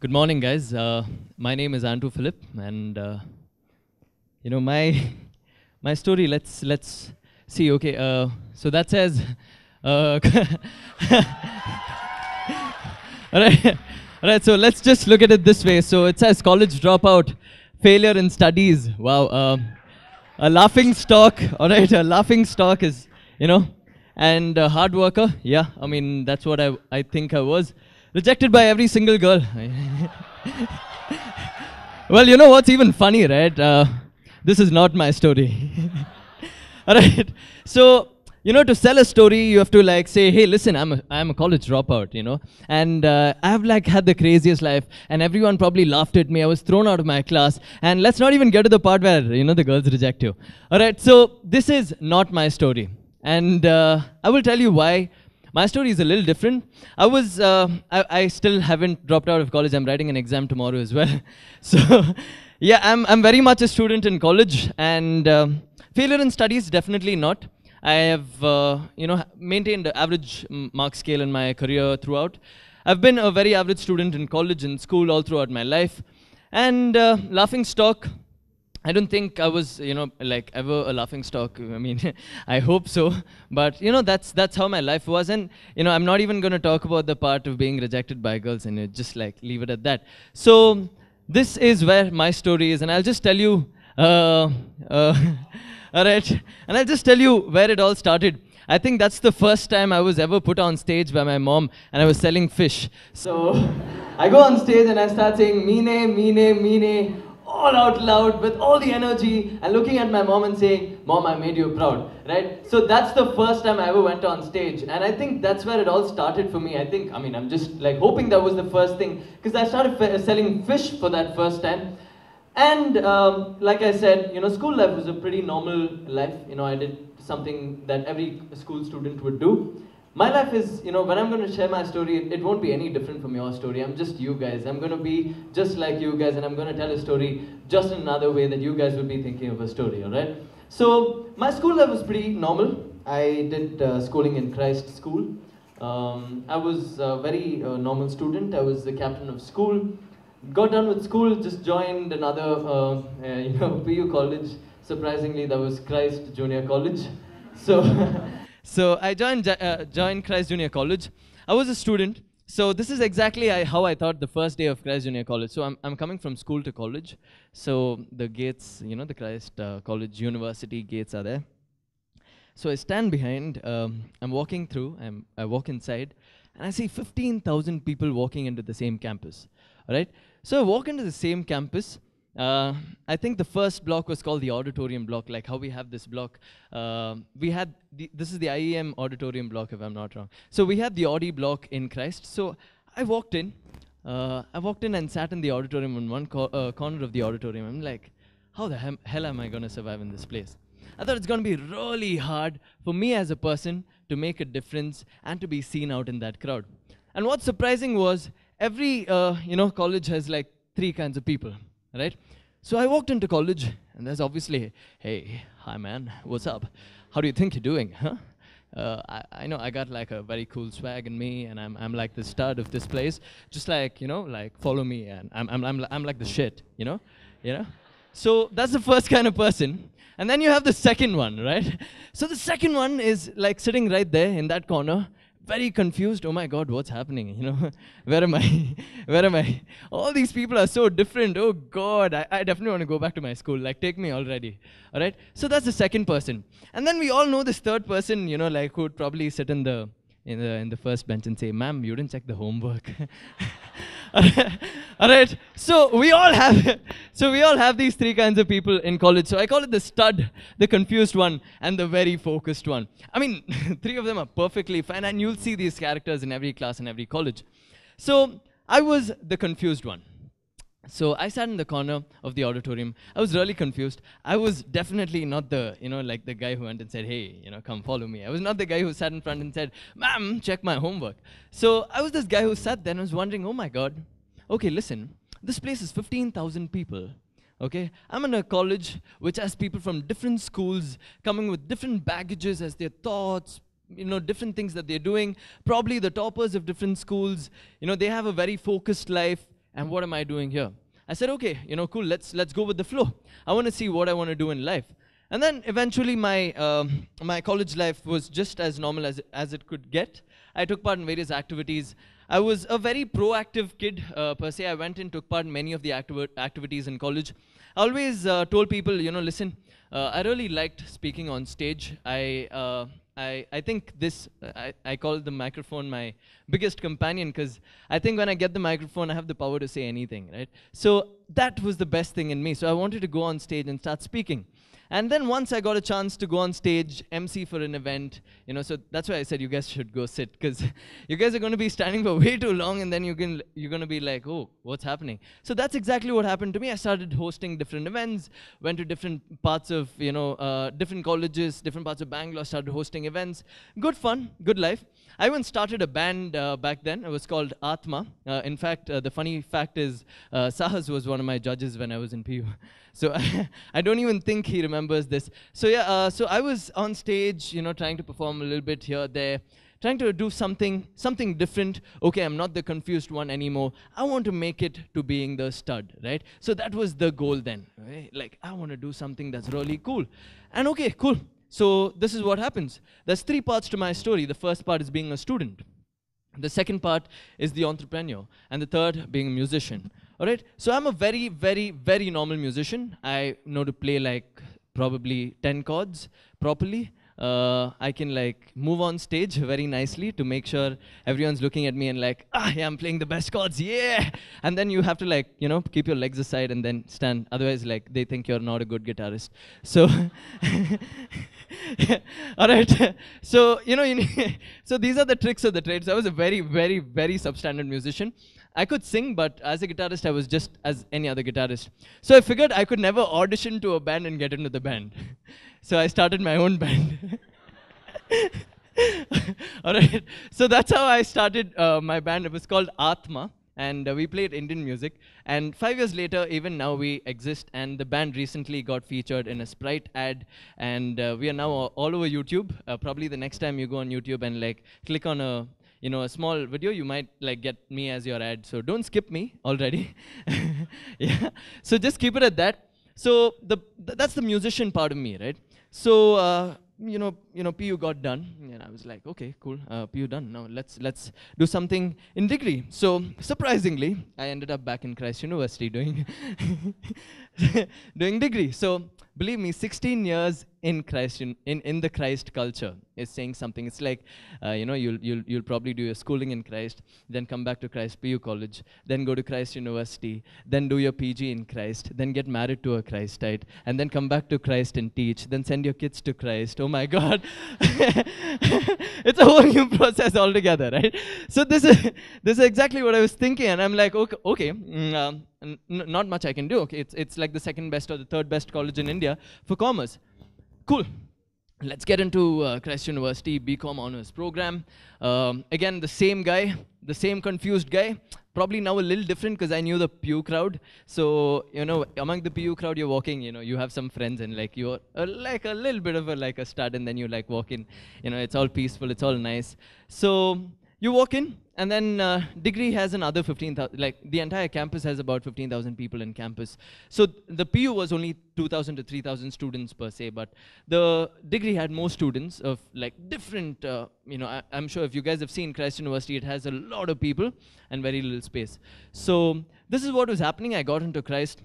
Good morning, guys. My name is Anto Philip, and my my story. Let's see. Okay, so that says, uh, all right, all right. So let's just look at it this way. So it says college dropout, failure in studies. Wow, a laughing stock. All right, a laughing stock is and a hard worker. Yeah, I mean that's what I think I was. Rejected by every single girl. Well, you know what's even funny, right? This is not my story. All right. So, to sell a story, you have to like say, hey, listen, I'm a college dropout, and I've like had the craziest life, and everyone probably laughed at me. I was thrown out of my class, and let's not even get to the part where the girls reject you. All right. So this is not my story, and I will tell you why. My story is a little different. I still haven't dropped out of college. I'm writing an exam tomorrow as well. So, yeah, I'm very much a student in college, and failure in studies, definitely not. I have, maintained an average mark scale in my career throughout. I've been a very average student in college and school all throughout my life. And laughing stock, I don't think I was, like ever a laughing stock. I mean, I hope so. But, that's how my life was. And, I'm not even going to talk about the part of being rejected by girls and just like leave it at that. So this is where my story is. And I'll just tell you, all right. And I'll just tell you where it all started. I think that's the first time I was ever put on stage by my mom, and I was selling fish. So I go on stage and I start saying, mine, mine, mine, all out loud with all the energy, and looking at my mom and saying, Mom, I made you proud, right? So that's the first time I ever went on stage, and I think that's where it all started for me. I'm just like hoping that was the first thing, because I started selling fish for that first time. And like I said, school life was a pretty normal life. I did something that every school student would do. My life is, when I'm going to share my story, it won't be any different from your story. I'm just you guys. I'm going to be just like you guys, and I'm going to tell a story just in another way that you guys will be thinking of a story, all right? So my school life was pretty normal. I did schooling in Christ School. I was a very normal student. I was the captain of school. Got done with school, just joined another, PU college. Surprisingly, that was Christ Junior College. So, so I joined Christ Junior College. I was a student. So this is exactly how I thought the first day of Christ Junior College. So I'm coming from school to college. So the gates, the Christ College University gates are there. So I stand behind. I'm walking through. I walk inside, and I see 15,000 people walking into the same campus. All right. So I walk into the same campus. I think the first block was called the auditorium block, like how we have this block. This is the IEM auditorium block, if I'm not wrong. So we had the Audi block in Christ. So I walked in. And sat in the auditorium in one corner of the auditorium. I'm like, how the hell am I going to survive in this place? I thought it's going to be really hard for me as a person to make a difference and to be seen out in that crowd. And what's surprising was every, college has like 3 kinds of people, right? So I walked into college, and there's obviously, hey, hi man, what's up? How do you think you're doing, huh? I know I got like a very cool swag in me, and I'm like the stud of this place. Just like, like follow me, and I'm like the shit, So that's the first kind of person. And then you have the second one, right? So the second one is like sitting right there in that corner, very confused. Oh my God, what's happening? Where am I? Where am I? All these people are so different. Oh God, I definitely want to go back to my school. Like, take me already. All right. So that's the second person. And then we all know this third person, like who would probably sit in the first bench and say, "Ma'am, you didn't check the homework." All right. So we all have these 3 kinds of people in college. So I call it the stud, the confused one, and the very focused one. I mean, 3 of them are perfectly fine, and you'll see these characters in every class in every college. So I was the confused one. So I sat in the corner of the auditorium. I was really confused. I was definitely not the, like the guy who went and said, hey, come follow me. I was not the guy who sat in front and said, ma'am, check my homework. So I was this guy who sat there and was wondering, oh my God, okay, listen, this place is 15,000 people. Okay, I'm in a college which has people from different schools coming with different baggages as their thoughts, different things that they're doing. Probably the toppers of different schools, they have a very focused life. and what am I doing here? I said, okay, cool, let's go with the flow. I want to see what I want to do in life. And then eventually my college life was just as normal as it could get. I took part in various activities. I was a very proactive kid, per se. I went and took part in many of the activities in college. I always told people, listen, I really liked speaking on stage. I think I call the microphone my biggest companion, because I think when I get the microphone, I have the power to say anything, right? So that was the best thing in me. So I wanted to go on stage and start speaking. And then once I got a chance to go on stage, MC for an event, so that's why I said you guys should go sit, because you guys are going to be standing for way too long, and then you're going to be like, oh, what's happening? So that's exactly what happened to me. I started hosting different events, went to different parts of, different colleges, different parts of Bangalore, started hosting events. Good fun, good life. I even started a band back then. It was called Atma. In fact, the funny fact is, Sahas was one of my judges when I was in PU. So I don't even think he remembers this. So yeah, so I was on stage, trying to perform a little bit here, there, trying to do something different. Okay, I'm not the confused one anymore. I want to make it to being the stud, right? So that was the goal then, right? Like, I want to do something that's really cool. And okay, cool. So this is what happens. There's 3 parts to my story. The first part is being a student. The second part is the entrepreneur. And the third, being a musician. All right? So I'm a very, very, very normal musician. I know to play like probably 10 chords properly. I can like move on stage very nicely to make sure everyone's looking at me and like, yeah, I'm playing the best chords, yeah. And then you have to like, keep your legs aside and then stand. Otherwise, like, they think you're not a good guitarist. So, all right. So, so these are the tricks of the trade. So I was a very, very, very substandard musician. I could sing, but as a guitarist, I was just as any other guitarist. So I figured I could never audition to a band and get into the band. So I started my own band. All right. So that's how I started my band. It was called Atma, and we played Indian music. And 5 years later, even now, we exist. And the band recently got featured in a Sprite ad, and we are now all over YouTube. Probably the next time you go on YouTube and like click on a small video, you might like get me as your ad. So don't skip me already. Yeah. So just keep it at that. So that's the musician part of me, right? So PU got done, and I was like, okay, cool, PU done. Now let's do something in degree. So surprisingly, I ended up back in Christ University doing doing degree. So believe me, 16 years in Christ in the Christ culture is saying something. It's like you'll probably do your schooling in Christ, then come back to Christ PU college, then go to Christ University, then do your PG in Christ, then get married to a Christite, and then come back to Christ and teach, then send your kids to Christ. Oh my God. It's a whole new process altogether, right? So this is exactly what I was thinking, and I'm like, okay, not much I can do. Okay, it's like the second best or the third best college in India for commerce. Cool. Let's get into Christ University BCom honors program. Again, the same guy, the same confused guy. Probably now a little different because I knew the PU crowd. So, among the PU crowd, you're walking, you have some friends and like you're like a little bit of a stud, and then you like walk in, it's all peaceful, it's all nice. So you walk in, and then degree has another 15,000, like the entire campus has about 15,000 people in campus. So the PU was only 2,000 to 3,000 students per se, but the degree had more students of like different, I'm sure if you guys have seen Christ University, it has a lot of people and very little space. So this is what was happening. I got into Christ.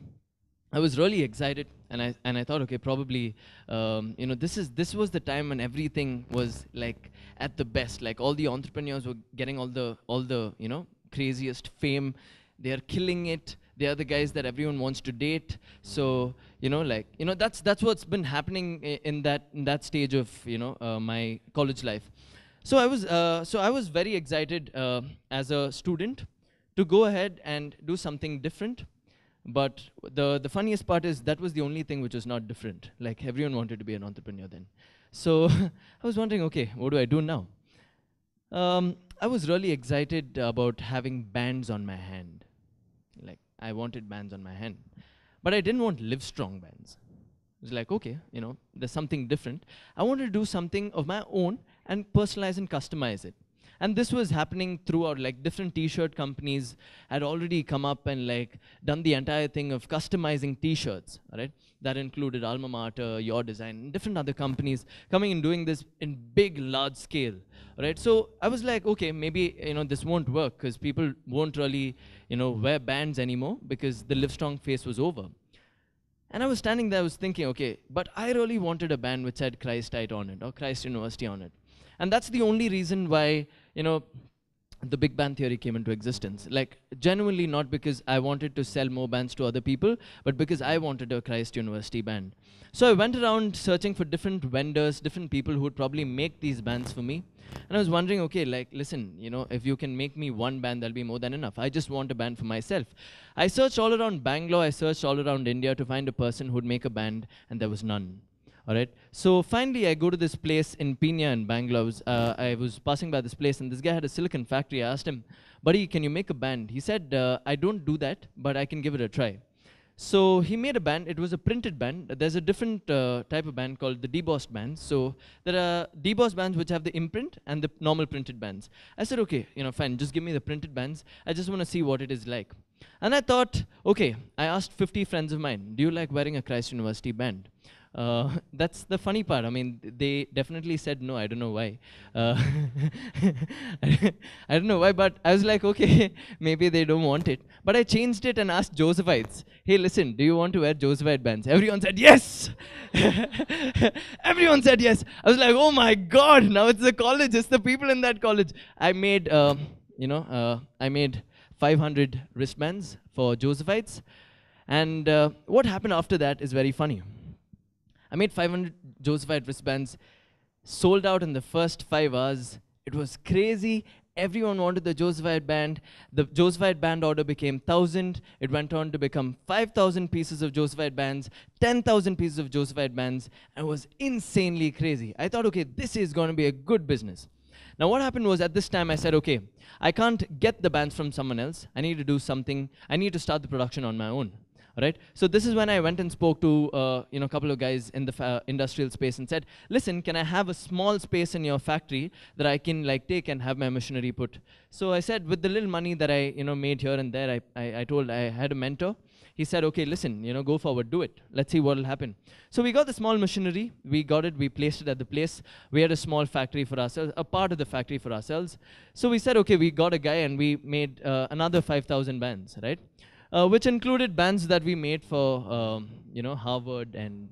I was really excited, and I thought, okay, probably, this was the time when everything was like at the best. Like all the entrepreneurs were getting all the craziest fame. They are killing it. They are the guys that everyone wants to date. So that's what's been happening in that stage of my college life. So I was very excited as a student to go ahead and do something different. But the funniest part is that was the only thing which was not different. Like everyone wanted to be an entrepreneur then. So I was wondering, okay, what do I do now? I was really excited about having bands on my hand. Like I wanted bands on my hand. But I didn't want Livestrong bands. It was like, okay, there's something different. I wanted to do something of my own and personalize and customize it. And this was happening throughout, like different t-shirt companies had already come up and like done the entire thing of customizing t-shirts, right? That included Alma Mater, Your Design, different other companies coming and doing this in big, large scale, right? So I was like, okay, maybe, this won't work because people won't really, wear bands anymore because the Livestrong phase was over. And I was standing there, I was thinking, okay, but I really wanted a band which had Christ Tite on it or Christ University on it. And that's the only reason why, the Big Band Theory came into existence. Like, genuinely not because I wanted to sell more bands to other people, but because I wanted a Christ University band. So I went around searching for different vendors, different people who would probably make these bands for me. And I was wondering, okay, like, listen, if you can make me one band, that'll be more than enough. I just want a band for myself. I searched all around Bangalore, I searched all around India to find a person who'd make a band, and there was none. All right. So finally, I go to this place in Pina in Bangalore. I was passing by this place, and this guy had a silicon factory. I asked him, buddy, can you make a band? He said, I don't do that, but I can give it a try. So he made a band. It was a printed band. There's a different type of band called the debossed bands. So there are debossed bands which have the imprint and the normal printed bands. I said, okay, fine, just give me the printed bands. I just want to see what it is like. And I thought, okay, I asked 50 friends of mine, do you like wearing a Christ University band? That's the funny part. I mean, they definitely said no. I don't know why. I don't know why, but I was like, okay, maybe they don't want it. But I changed it and asked Josephites, hey, listen, do you want to wear Josephite bands? Everyone said yes. Everyone said yes. I was like, oh my God, now it's the college. It's the people in that college. I made, I made 500 wristbands for Josephites. And what happened after that is very funny. I made 500 Josephite wristbands, sold out in the first 5 hours. It was crazy. Everyone wanted the Josephite band. The Josephite band order became 1,000. It went on to become 5,000 pieces of Josephite bands, 10,000 pieces of Josephite bands, and it was insanely crazy. I thought, okay, this is going to be a good business. Now what happened was, at this time I said, okay, I can't get the bands from someone else. I need to do something. I need to start the production on my own. Right? So this is when I went and spoke to a couple of guys in the industrial space and said, listen, can I have a small space in your factory that I can like take and have my machinery put? So I said, with the little money that I made here and there, I told I had a mentor. He said, okay, listen, go forward, do it. Let's see what will happen. So we got the small machinery, we got it, we placed it at the place. We had a small factory for ourselves, a part of the factory for ourselves. So we said, okay, we got a guy and we made another 5,000 bands, right? Which included bands that we made for, Harvard and,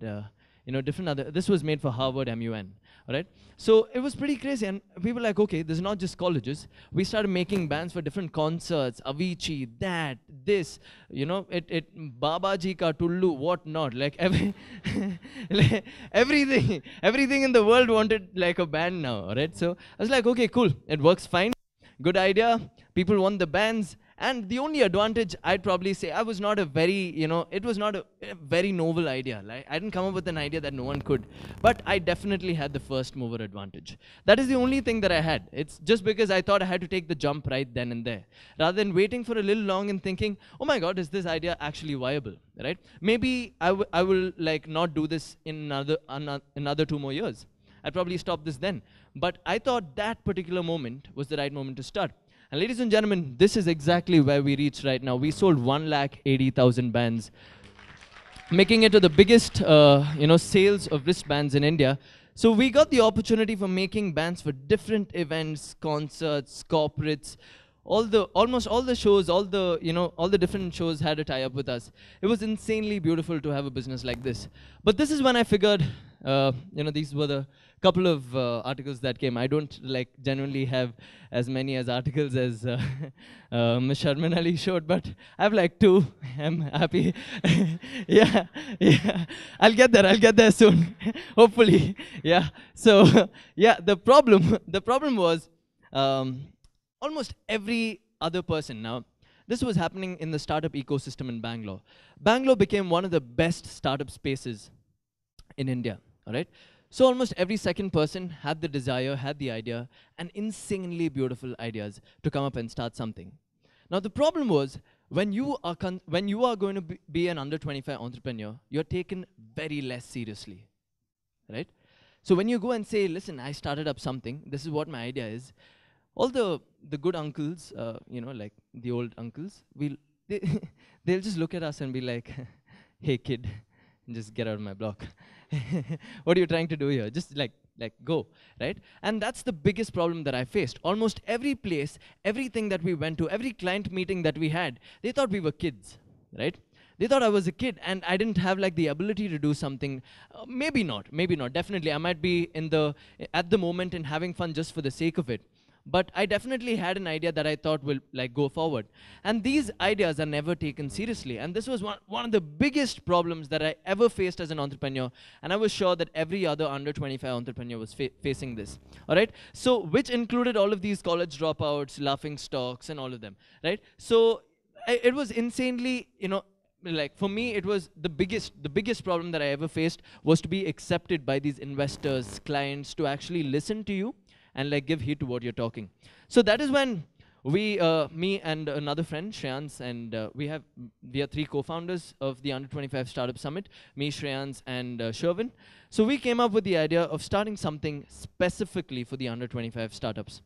different other. This was made for Harvard, MUN, all right? So it was pretty crazy, and we were like, okay, this is not just colleges. We started making bands for different concerts, Avicii, that, this, Babaji Ka Tullu, what not, like everything in the world wanted like a band now, all right? So I was like, okay, cool, it works fine, good idea, people want the bands. And the only advantage, I'd probably say, I was not a very, it was not a very novel idea. Like, I didn't come up with an idea that no one could. But I definitely had the first mover advantage. That is the only thing that I had. It's just because I thought I had to take the jump right then and there. Rather than waiting for a little long and thinking, oh my God, is this idea actually viable, right? Maybe I will like not do this in another 2 more years. I'd probably stop this then. But I thought that particular moment was the right moment to start. And ladies and gentlemen, this is exactly where we reached right now. We sold 180,000 bands, making it to the biggest, sales of wristbands in India. So we got the opportunity for making bands for different events, concerts, corporates. Almost all the shows, all the different shows had a tie-up with us. It was insanely beautiful to have a business like this. But this is when I figured, these were the couple of articles that came. I don't genuinely have as many as articles as Ms. Sharman Ali showed, but I have like 2. I'm happy. yeah. I'll get there soon, hopefully. Yeah. So yeah, the problem was almost every other person. Now, this was happening in the startup ecosystem in Bangalore. Bangalore became one of the best startup spaces in India, all right? So almost every second person had the desire, had the idea, and insanely beautiful ideas to come up and start something. Now the problem was, when you are going to be an under 25 entrepreneur, you're taken very less seriously, right? So when you go and say, listen, I started up something, this is what my idea is, all the good uncles, like the old uncles, they, they'll just look at us and be like, "Hey kid, just get out of my block. What are you trying to do here? Just like go," right? And that's the biggest problem that I faced. Almost every place, everything that we went to, every client meeting that we had, they thought we were kids, right? They thought I was a kid and I didn't have like the ability to do something. Maybe not, definitely I might be at the moment and having fun just for the sake of it, but I definitely had an idea that I thought will like go forward. And these ideas are never taken seriously. And this was one of the biggest problems that I ever faced as an entrepreneur. And I was sure that every other under 25 entrepreneur was facing this. All right. So, which included all of these college dropouts, laughing stocks, and all of them. Right. So, it was insanely, like for me, it was the biggest problem that I ever faced was to be accepted by these investors, clients, to actually listen to you and like give heed to what you're talking. So that is when me and another friend, Shreyans, and we are three co-founders of the Under 25 Startup Summit, me, Shreyans, and Sherwin. So we came up with the idea of starting something specifically for the Under 25 startups.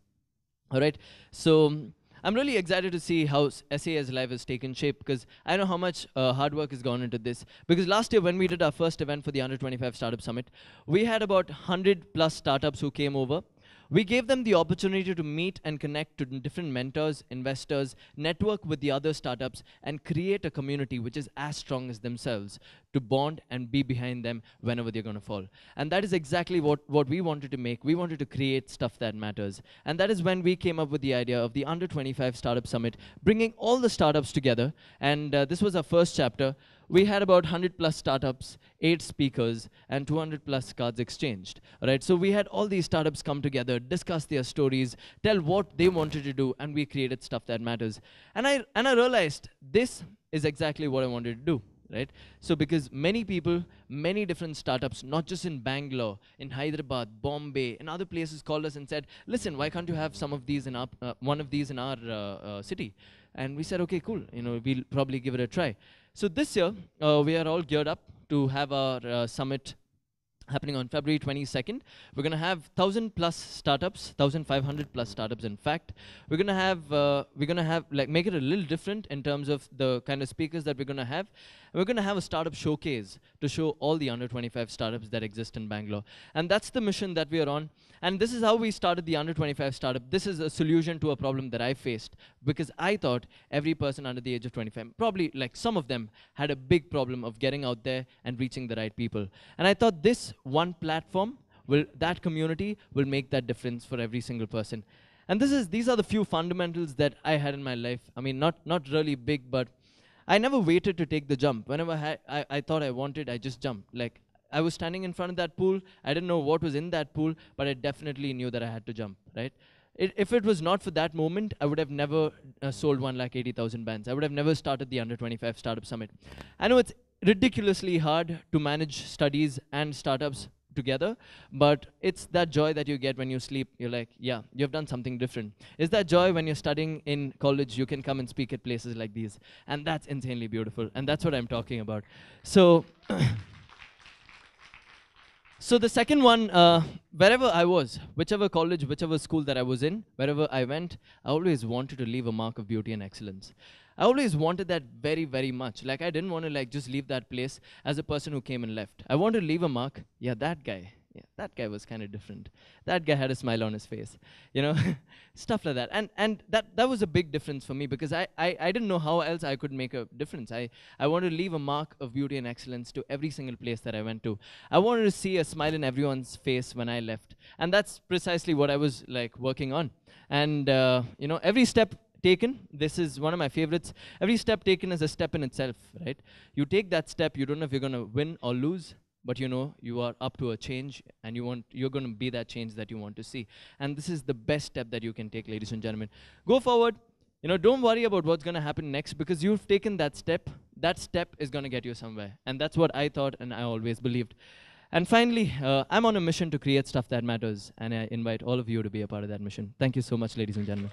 All right. So I'm really excited to see how SAS Live has taken shape, because I know how much hard work has gone into this. Because last year when we did our first event for the Under 25 Startup Summit, we had about 100 plus startups who came over. We gave them the opportunity to meet and connect to different mentors, investors, network with the other startups, and create a community which is as strong as themselves to bond and be behind them whenever they're going to fall. And that is exactly what we wanted to make. We wanted to create stuff that matters. And that is when we came up with the idea of the Under 25 Startup Summit, bringing all the startups together. And this was our first chapter. We had about 100 plus startups, 8 speakers, and 200 plus cards exchanged. All right, so we had all these startups come together, discuss their stories, tell what they wanted to do, and we created stuff that matters. And I realized this is exactly what I wanted to do. Right? So because many people, many different startups, not just in Bangalore, in Hyderabad, Bombay, and other places called us and said, "Listen, why can't you have some of these in our, one of these in our city?" And we said, "Okay, cool. We'll probably give it a try." So this year, we are all geared up to have our summit happening on February 22nd. We're going to have 1,000 plus startups, 1,500 plus startups in fact. We're going to have like make it a little different in terms of the kind of speakers that we're going to have. We're going to have a startup showcase to show all the under 25 startups that exist in Bangalore. And that's the mission that we are on. And this is how we started the under 25 startup. This is a solution to a problem that I faced, because I thought every person under the age of 25, probably like some of them, had a big problem of getting out there and reaching the right people. And I thought this one platform, that community will make that difference for every single person. And these are the few fundamentals that I had in my life. I mean, not really big, but I never waited to take the jump. Whenever I thought I wanted, I just jumped. Like, I was standing in front of that pool. I didn't know what was in that pool, but I definitely knew that I had to jump, right? If it was not for that moment, I would have never sold 1,80,000 bands. I would have never started the Under 25 Startup Summit. I know it's ridiculously hard to manage studies and startups together, but it's that joy that you get when you sleep. You're like, yeah, you've done something different. It's that joy when you're studying in college, you can come and speak at places like these. And that's insanely beautiful. And that's what I'm talking about. So, so the second one, wherever I was, whichever college, whichever school that I was in, wherever I went, I always wanted to leave a mark of beauty and excellence. I always wanted that very, very much. Like, I didn't want to like just leave that place as a person who came and left. I wanted to leave a mark. Yeah, that guy. Yeah, that guy was kind of different. That guy had a smile on his face, stuff like that. And that was a big difference for me, because I didn't know how else I could make a difference. I wanted to leave a mark of beauty and excellence to every single place that I went to. I wanted to see a smile in everyone's face when I left. And that's precisely what I was like working on. And, every step taken, this is one of my favorites. Every step taken is a step in itself, right? You take that step, you don't know if you're going to win or lose, but you are up to a change, and you're going to be that change that you want to see. And this is the best step that you can take, ladies and gentlemen. Go forward. Don't worry about what's going to happen next, because you've taken that step. That step is going to get you somewhere. And that's what I thought, and I always believed. And finally, I'm on a mission to create stuff that matters, and I invite all of you to be a part of that mission. Thank you so much, ladies and gentlemen.